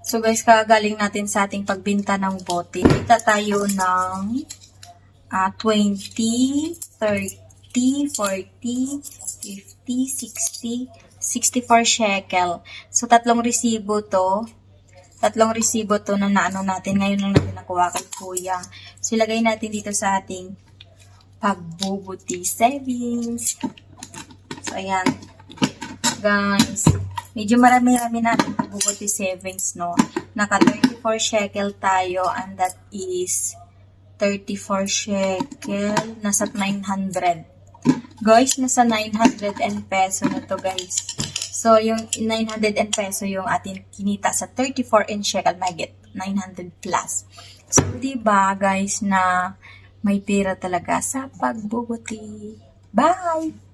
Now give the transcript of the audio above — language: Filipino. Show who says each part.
Speaker 1: So guys, kagaling natin sa ating pagbinta ng bote. Kita tayo ng 20, 30, 40, 50, 60, 64 shekel. So tatlong resibo to na naano natin. Ngayon lang natin nakuha kay Kuya. So ilagay natin dito sa ating pagbubuti savings. So ayan. Guys, medyo marami-rami natin pagbubuti savings, no? Naka 34 shekel tayo, and that is 34 shekel, nasa 900. Guys, nasa 900 and peso na to, guys. So, yung 900 and peso yung ating kinita sa 34 and shekel, magit 900 plus. So, diba, guys, na may pera talaga sa pagbubuti. Bye!